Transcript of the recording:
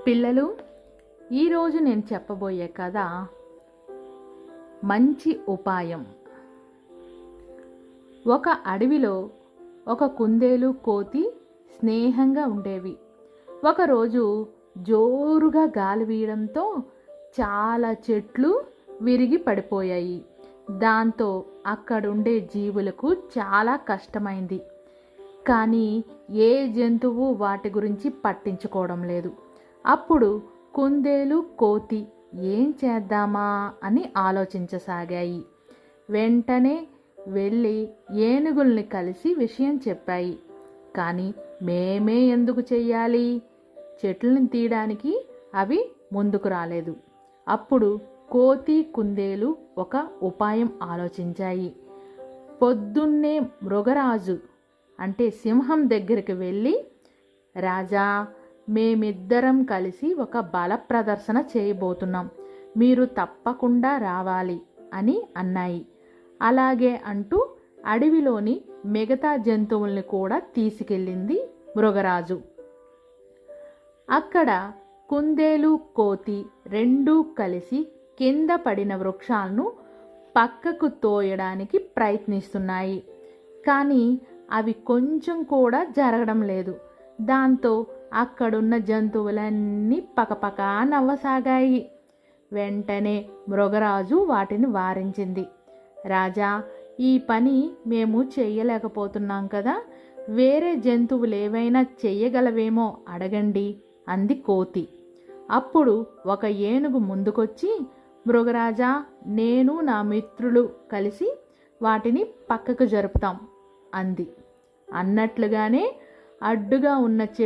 పిల్లలు, ఈరోజు నేను చెప్పబోయే కథ మంచి ఉపాయం. ఒక అడవిలో ఒక కుందేలు కోతి స్నేహంగా ఉండేవి. ఒకరోజు జోరుగా గాలి వీయడంతో చాలా చెట్లు విరిగి పడిపోయాయి. దాంతో అక్కడుండే జీవులకు చాలా కష్టమైంది. కానీ ఏ జంతువు వాటి గురించి పట్టించుకోవడం లేదు. అప్పుడు కుందేలు కోతి ఏం చేద్దామా అని ఆలోచించసాగాయి. వెంటనే వెళ్ళి ఏనుగుల్ని కలిసి విషయం చెప్పాయి. కానీ మేమే ఎందుకు చెయ్యాలి? చెట్లను తీయడానికి అవి ముందుకు రాలేదు. అప్పుడు కోతి కుందేలు ఒక ఉపాయం ఆలోచించాయి. పొద్దున్నే మృగరాజు అంటే సింహం దగ్గరికి వెళ్ళి, రాజా, మేమిద్దరం కలిసి ఒక బల ప్రదర్శన చేయబోతున్నాం, మీరు తప్పకుండా రావాలి అని అన్నాయి. అలాగే అంటూ అడవిలోని మిగతా జంతువుల్ని కూడా తీసుకెళ్ళింది మృగరాజు. అక్కడ కుందేలు కోతి రెండూ కలిసి కింద పడిన వృక్షాలను పక్కకు తోయడానికి ప్రయత్నిస్తున్నాయి. కానీ అవి కొంచెం కూడా జరగడం లేదు. దాంతో అక్కడున్న జంతువులన్నీ పకపకా నవ్వసాగాయి. వెంటనే మృగరాజు వాటిని వారించింది. రాజా, ఈ పని మేము చెయ్యలేకపోతున్నాం కదా, వేరే జంతువులు ఏవైనా చెయ్యగలవేమో అడగండి అంది కోతి. అప్పుడు ఒక ఏనుగు ముందుకొచ్చి, మృగరాజా, నేను నా మిత్రులు కలిసి వాటిని పక్కకు జరుపుతాం అంది. అన్నట్లుగానే అడ్డుగా ఉన్న చెట్టు